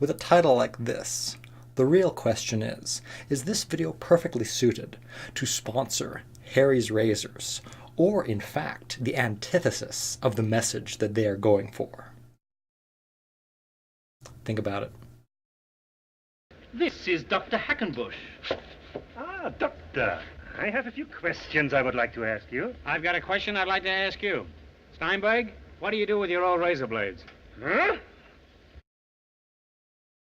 With a title like this, the real question is this video perfectly suited to sponsor Harry's Razors, or in fact, the antithesis of the message that they are going for? Think about it. This is Dr. Hackenbush. Ah, Doctor. I have a few questions I would like to ask you. I've got a question I'd like to ask you. Steinberg, what do you do with your old razor blades? Huh?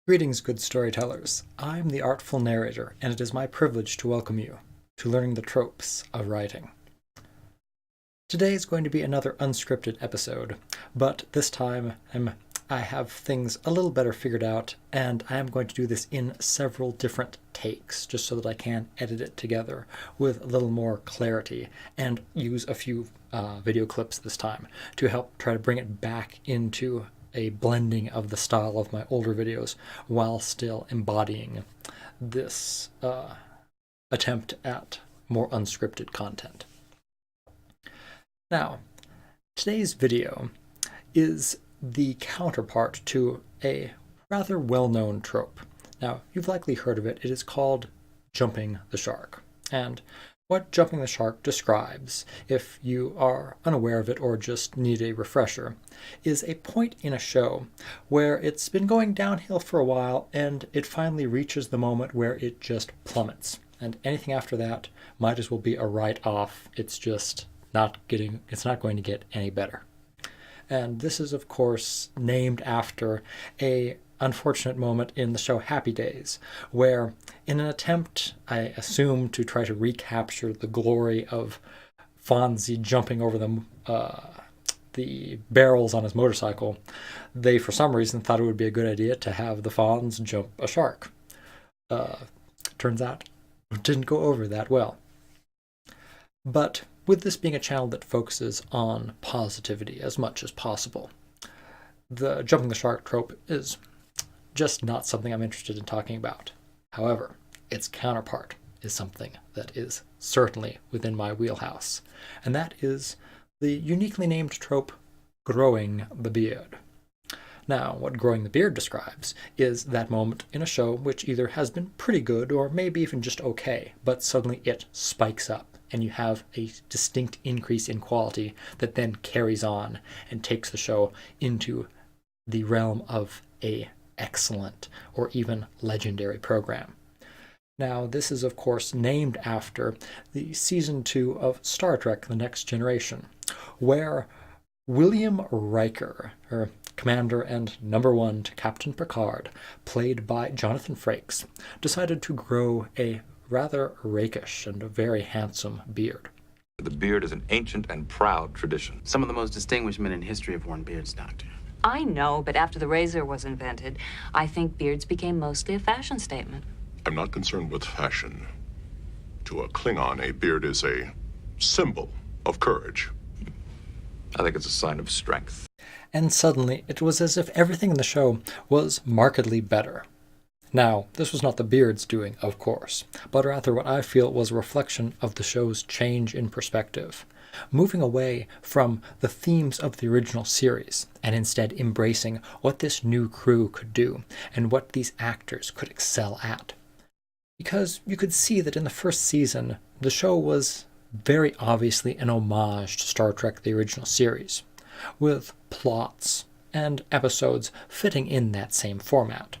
Greetings, good storytellers. I'm the Artful Narrator, and it is my privilege to welcome you to learning the tropes of writing. Today is going to be another unscripted episode, but this time I have things a little better figured out, and I am going to do this in several different takes, just so that I can edit it together with a little more clarity, and use a few video clips this time to help try to bring it back into a blending of the style of my older videos while still embodying this attempt at more unscripted content. Now, today's video is the counterpart to a rather well-known trope. Now, you've likely heard of it. It is called jumping the shark. And what jumping the shark describes, if you are unaware of it or just need a refresher, is a point in a show where it's been going downhill for a while and it finally reaches the moment where it just plummets. And anything after that might as well be a write-off. It's not going to get any better. And this is, of course, named after a unfortunate moment in the show Happy Days, where in an attempt, I assume, to try to recapture the glory of Fonzie jumping over the barrels on his motorcycle, they, for some reason, thought it would be a good idea to have the Fonz jump a shark. Turns out, it didn't go over that well. But with this being a channel that focuses on positivity as much as possible, the jumping the shark trope is just not something I'm interested in talking about. However, its counterpart is something that is certainly within my wheelhouse, and that is the uniquely named trope, growing the beard. Now, what growing the beard describes is that moment in a show which either has been pretty good or maybe even just okay, but suddenly it spikes up, and you have a distinct increase in quality that then carries on and takes the show into the realm of a excellent or even legendary program. Now, this is, of course, named after the Season 2 of Star Trek: The Next Generation, where William Riker, or Commander and Number 1 to Captain Picard, played by Jonathan Frakes, decided to grow a rather rakish and a very handsome beard. The beard is an ancient and proud tradition. Some of the most distinguished men in history have worn beards, Doctor. I know, but after the razor was invented, I think beards became mostly a fashion statement. I'm not concerned with fashion. To a Klingon, a beard is a symbol of courage. I think it's a sign of strength. And suddenly, it was as if everything in the show was markedly better. Now, this was not the beard's doing, of course, but rather what I feel was a reflection of the show's change in perspective, moving away from the themes of the original series, and instead embracing what this new crew could do, and what these actors could excel at. Because you could see that in the first season, the show was very obviously an homage to Star Trek: The Original Series, with plots and episodes fitting in that same format.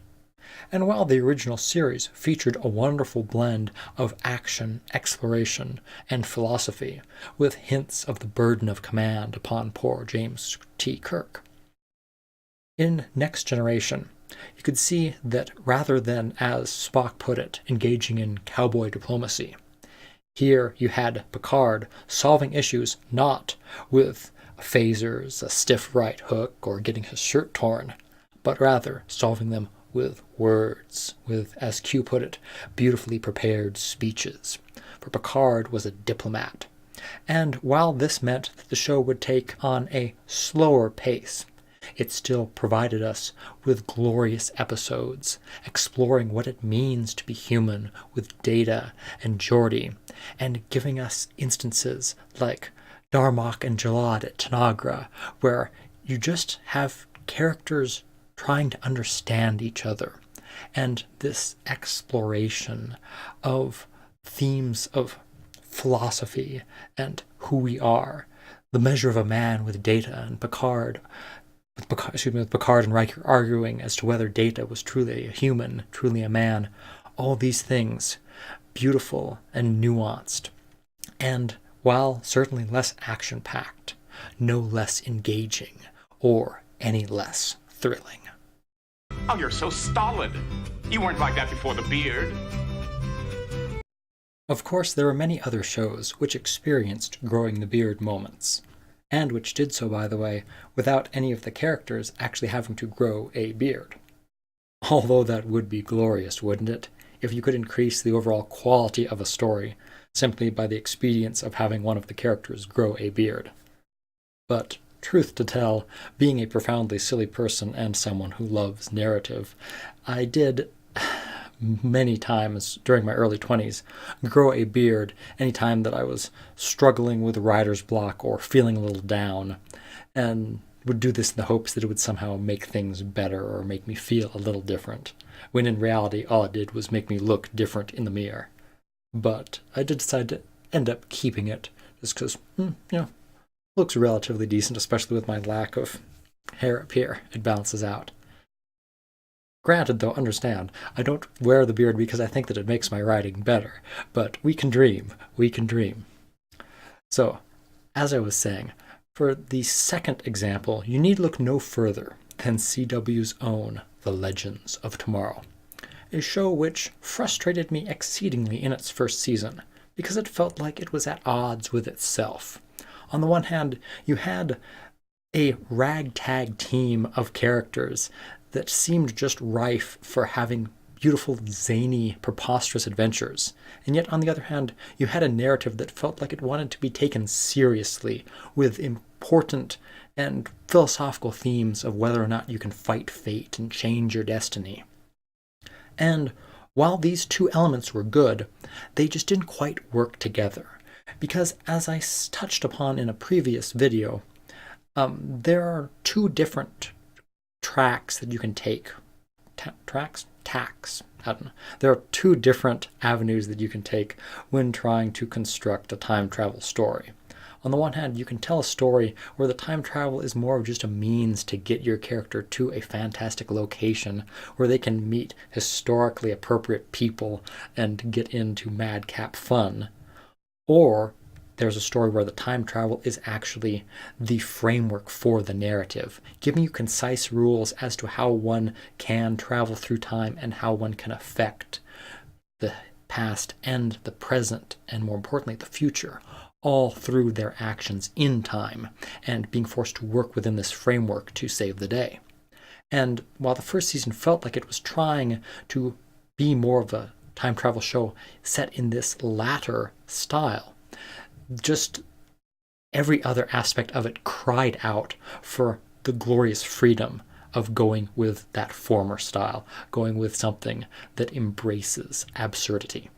And while the original series featured a wonderful blend of action, exploration, and philosophy, with hints of the burden of command upon poor James T. Kirk, in Next Generation, you could see that rather than, as Spock put it, engaging in cowboy diplomacy, here you had Picard solving issues not with phasers, a stiff right hook, or getting his shirt torn, but rather solving them with words, with, as Q put it, beautifully prepared speeches. For Picard was a diplomat. And while this meant that the show would take on a slower pace, it still provided us with glorious episodes, exploring what it means to be human with Data and Geordi, and giving us instances like Darmok and Jalad at Tanagra, where you just have characters trying to understand each other, and this exploration of themes of philosophy and who we are, the measure of a man with Data and with Picard and Riker arguing as to whether Data was truly a human, truly a man, all these things, beautiful and nuanced, and while certainly less action-packed, no less engaging or any less thrilling. Oh, you're so stolid. You weren't like that before the beard. Of course, there are many other shows which experienced growing the beard moments, and which did so, by the way, without any of the characters actually having to grow a beard. Although that would be glorious, wouldn't it, if you could increase the overall quality of a story simply by the expedience of having one of the characters grow a beard. But, truth to tell, being a profoundly silly person and someone who loves narrative, I did many times during my early 20s grow a beard any time that I was struggling with writer's block or feeling a little down, and would do this in the hopes that it would somehow make things better or make me feel a little different, when in reality all it did was make me look different in the mirror. But I did decide to end up keeping it just because, looks relatively decent, especially with my lack of hair up here. It balances out. Granted, though, understand, I don't wear the beard because I think that it makes my writing better, but we can dream. We can dream. So, as I was saying, for the second example, you need look no further than CW's own The Legends of Tomorrow, a show which frustrated me exceedingly in its first season because it felt like it was at odds with itself. On the one hand, you had a ragtag team of characters that seemed just rife for having beautiful, zany, preposterous adventures. And yet, on the other hand, you had a narrative that felt like it wanted to be taken seriously, with important and philosophical themes of whether or not you can fight fate and change your destiny. And while these two elements were good, they just didn't quite work together. Because, as I touched upon in a previous video, there are two different tracks that you can take. Tacks? I don't know. There are two different avenues that you can take when trying to construct a time travel story. On the one hand, you can tell a story where the time travel is more of just a means to get your character to a fantastic location where they can meet historically appropriate people and get into madcap fun. Or there's a story where the time travel is actually the framework for the narrative, giving you concise rules as to how one can travel through time and how one can affect the past and the present, and more importantly, the future, all through their actions in time, and being forced to work within this framework to save the day. And while the first season felt like it was trying to be more of a time travel show set in this latter style, just every other aspect of it cried out for the glorious freedom of going with that former style, going with something that embraces absurdity.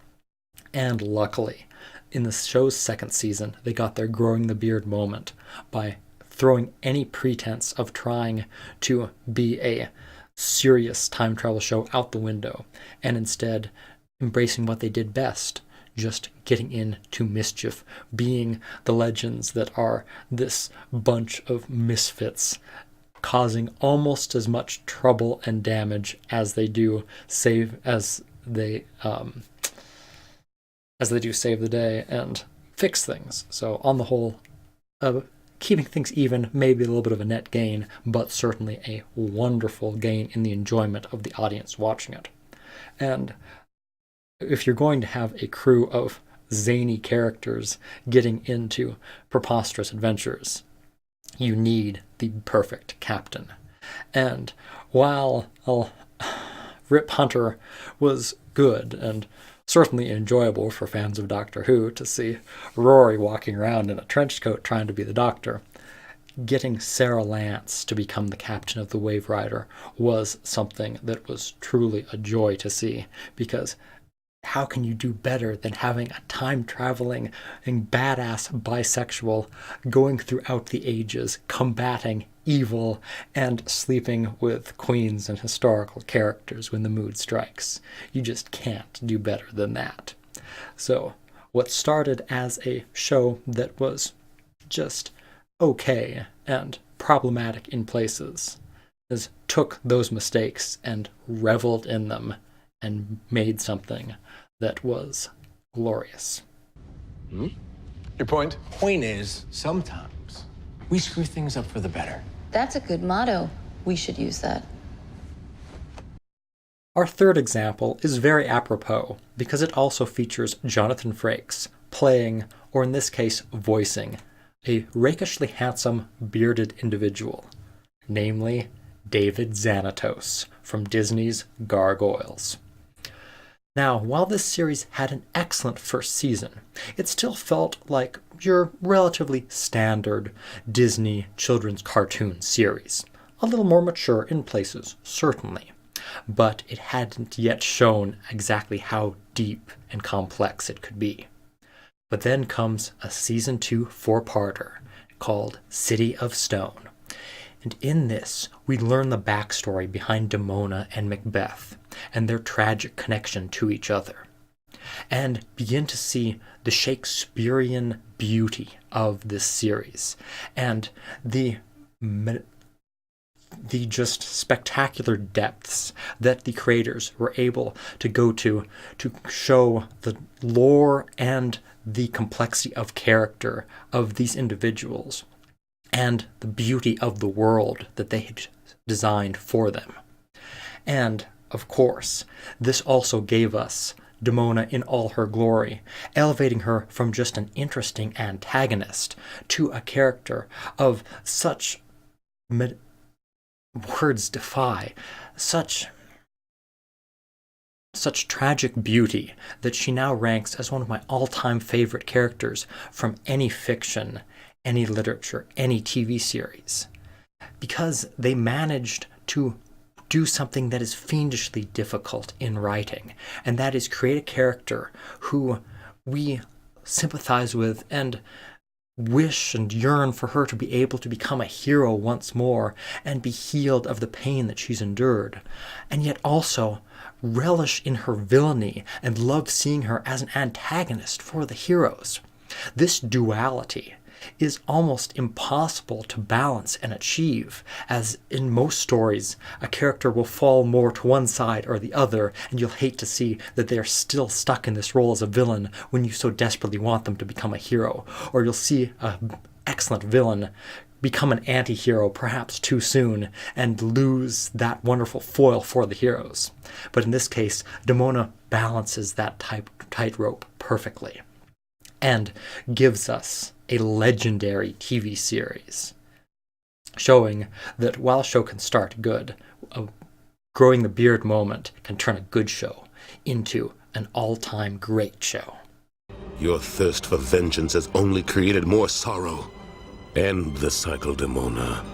And luckily, in the show's second season, they got their growing the beard moment by throwing any pretense of trying to be a serious time travel show out the window, and instead embracing what they did best, just getting into mischief, being the legends that are this bunch of misfits, causing almost as much trouble and damage as they do save the day and fix things. So on the whole, keeping things even may be a little bit of a net gain, but certainly a wonderful gain in the enjoyment of the audience watching it. And if you're going to have a crew of zany characters getting into preposterous adventures, you need the perfect captain. And while Rip Hunter was good and certainly enjoyable for fans of Doctor Who to see Rory walking around in a trench coat trying to be the Doctor, getting Sarah Lance to become the captain of the Wave Rider was something that was truly a joy to see, because how can you do better than having a time-traveling and badass bisexual going throughout the ages, combating evil and sleeping with queens and historical characters when the mood strikes? You just can't do better than that. So, what started as a show that was just okay and problematic in places took those mistakes and reveled in them and made something that was glorious. Your point? Point is, sometimes we screw things up for the better. That's a good motto. We should use that. Our third example is very apropos because it also features Jonathan Frakes playing, or in this case voicing, a rakishly handsome bearded individual, namely David Xanatos from Disney's Gargoyles. Now, while this series had an excellent first season, it still felt like your relatively standard Disney children's cartoon series. A little more mature in places, certainly, but it hadn't yet shown exactly how deep and complex it could be. But then comes a Season 2 four-parter called City of Stone. And in this, we learn the backstory behind Demona and Macbeth and their tragic connection to each other, and begin to see the Shakespearean beauty of this series and the just spectacular depths that the creators were able to go to show the lore and the complexity of character of these individuals and the beauty of the world that they had designed for them. And, of course, this also gave us Demona in all her glory, elevating her from just an interesting antagonist to a character of such words defy, such tragic beauty that she now ranks as one of my all-time favorite characters from any fiction, any literature, any TV series, because they managed to do something that is fiendishly difficult in writing, and that is create a character who we sympathize with and wish and yearn for her to be able to become a hero once more and be healed of the pain that she's endured, and yet also relish in her villainy and love seeing her as an antagonist for the heroes. This duality is almost impossible to balance and achieve, as in most stories, a character will fall more to one side or the other, and you'll hate to see that they are still stuck in this role as a villain when you so desperately want them to become a hero, or you'll see an excellent villain become an anti-hero perhaps too soon and lose that wonderful foil for the heroes. But in this case, Demona balances that tightrope perfectly and gives us a legendary TV series, showing that while a show can start good, a growing the beard moment can turn a good show into an all-time great show. Your thirst for vengeance has only created more sorrow. End the cycle, Demona.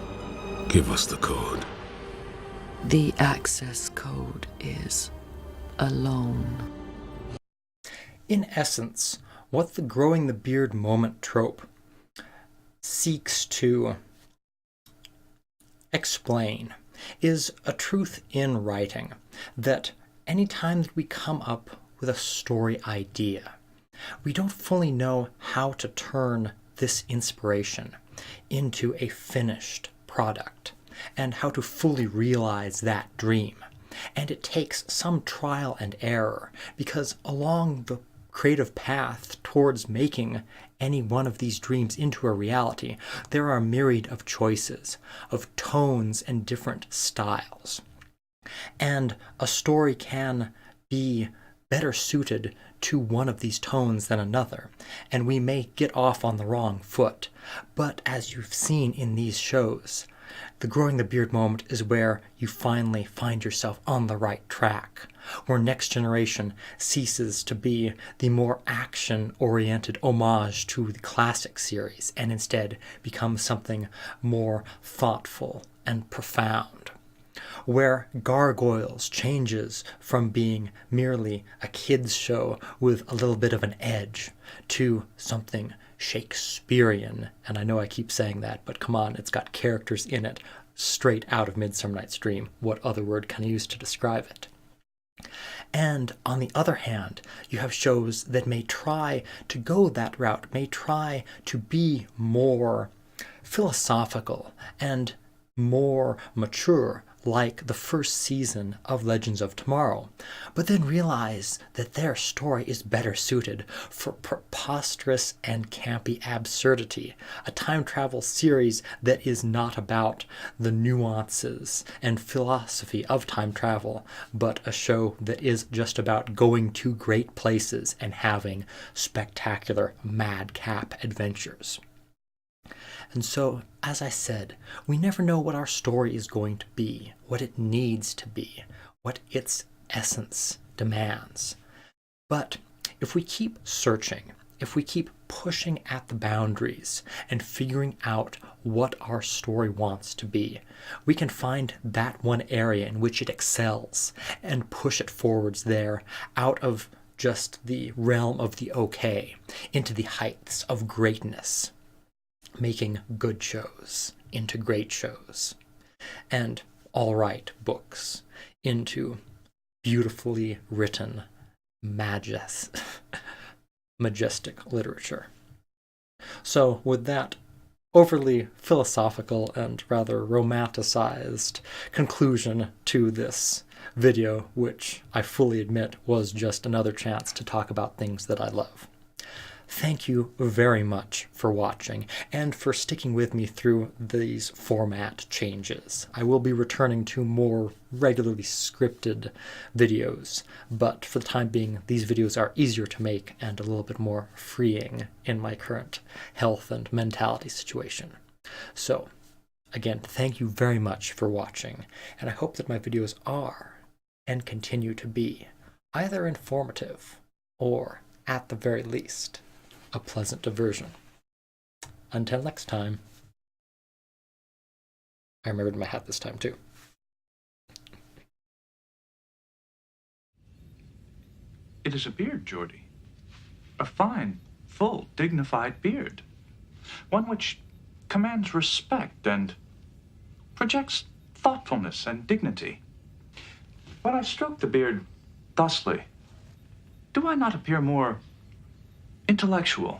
Give us the code. The access code is alone. In essence, what the growing the beard moment trope seeks to explain is a truth in writing, that any time that we come up with a story idea, we don't fully know how to turn this inspiration into a finished product and how to fully realize that dream. And it takes some trial and error, because along the creative path towards making any one of these dreams into a reality, there are a myriad of choices, of tones and different styles. And a story can be better suited to one of these tones than another, and we may get off on the wrong foot. But as you've seen in these shows, the growing the beard moment is where you finally find yourself on the right track, where Next Generation ceases to be the more action-oriented homage to the classic series and instead becomes something more thoughtful and profound. where Gargoyles changes from being merely a kid's show with a little bit of an edge to something Shakespearean. And I know I keep saying that, but come on, it's got characters in it straight out of Midsummer Night's Dream. What other word can I use to describe it? And on the other hand, you have shows that may try to go that route, may try to be more philosophical and more mature, like the first season of Legends of Tomorrow, but then realize that their story is better suited for preposterous and campy absurdity, a time travel series that is not about the nuances and philosophy of time travel, but a show that is just about going to great places and having spectacular madcap adventures. And so, as I said, we never know what our story is going to be, what it needs to be, what its essence demands. But if we keep searching, if we keep pushing at the boundaries and figuring out what our story wants to be, we can find that one area in which it excels and push it forwards there, out of just the realm of the okay, into the heights of greatness, making good shows into great shows, and all right books into beautifully written, majestic literature. So with that overly philosophical and rather romanticized conclusion to this video, which I fully admit was just another chance to talk about things that I love. Thank you very much for watching and for sticking with me through these format changes. I will be returning to more regularly scripted videos, but for the time being, these videos are easier to make and a little bit more freeing in my current health and mentality situation. So, again, thank you very much for watching, and I hope that my videos are, and continue to be, either informative or, at the very least, a pleasant diversion. Until next time. I remembered my hat this time too. It is a beard, Geordie. A fine, full, dignified beard. One which commands respect and projects thoughtfulness and dignity. When I stroke the beard thusly, do I not appear more intellectual?